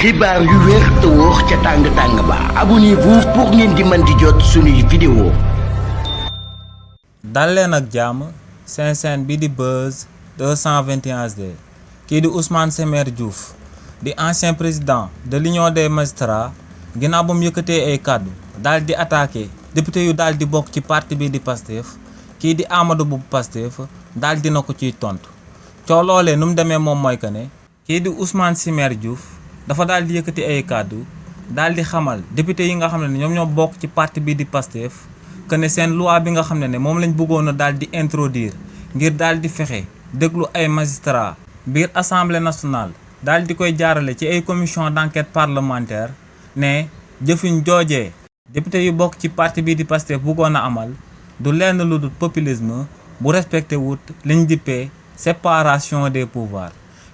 xibaar yu wér te wóor ca tàng ba abonnez-vous pour ngeen di mën di jot suñuy vidéo. dal leen ak jàmm seen chaîne bi di Buzz 221 HD kii di Ousmane Semer Diouf di ancien président de l'Union des magistrats ginnaaw ba mu yëkkatee ay kàddu daal di attaqué député yu daal di bokk ci parti bi di Pastef kii di Amadou bu Pastef daal dina ko ciy tontu coow loolee nu mu demee moom mooy que ne kii di Ousmane Semer Diouf dafa daal di yëkkati ay kàddu daal di xamal député yi nga xam ne ñoom ñoo bokk ci parti bi di Pastef que ne seen loi bi nga xam ne moom lañ bëggoon a daal di introduire ngir daal di fexe déglu ay magistrats biir assemblée nationale daal di koy jaarale ci ay commission d'enquête parlementaire ne jëfiñ joojee député yu bokk ci parti bi di Pastef bëggoon a amal du lenn lu dul populisme bu respecté wut liñ dippee séparation des pouvoirs.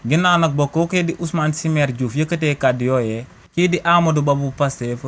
ginnaaw nag ba kookee di Ousmane Semer Diouf yëkkatee kàddu yooyee kii di Amadou Ba bu Pastef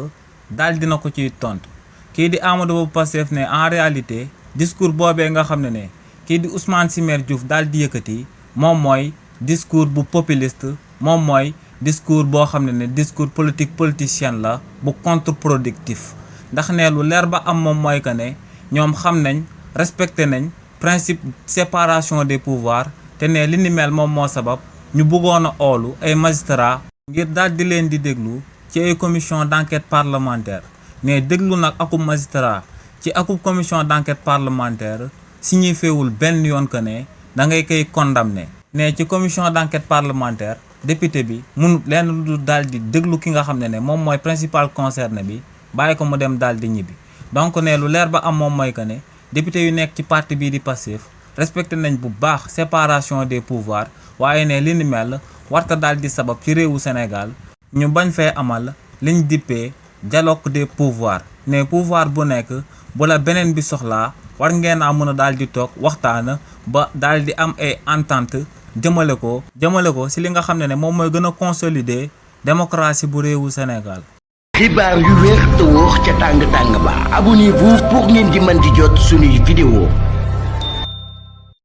daal dina ko ciy tontu kii di Amadou Ba bu Pastef ne en réalité discours boobee nga xam ne kii di Ousmane Semer Diouf daal di yëkkati moom mooy discours bu populiste moom mooy discours boo xam ne discours politique politicien la bu contre-productif ndax ne lu leer ba am moom mooy que ne ñoom xam nañ respecté nañ principe séparation des pouvoirs te ne li ni mel moom moo sabab ñu bëggoon a oolu ay magistrats ngir daal di leen di déglu ci ay commission d'enquête parlementaire mais déglu nag akub magistrat ci akub commission d'enquête parlementaire signifiewul benn yoon que ne da ngay koy condamné ne ci commission d'enquête parlementaire député bi mun leen lu daal di déglu ki nga xam ne moom mooy principal concerné bi bàyyi ko mu dem daal di ñibbi donc ne lu leer ba am moom mooy que ne député yu nekk ci parti bii di Pastef respecté nañ bu baax séparation des pouvoirs waaye ne li ni mel warta daal di sabab ci réewu Sénégal ñu bañ fee amal liñ dippee dialogue des pouvoirs ne pouvoir bu nekk bu la beneen bi soxlaa war ngeen a mën a daal di toog waxtaan ba daal di am ay entente jëmale ko ci li nga xam ne moom mooy gën a consolider démocratie bu réewu Sénégal. xibaar yu wér te wóor ca tàng ba abonnez-vous pour ngeen di mën di jot suñuy vidéo.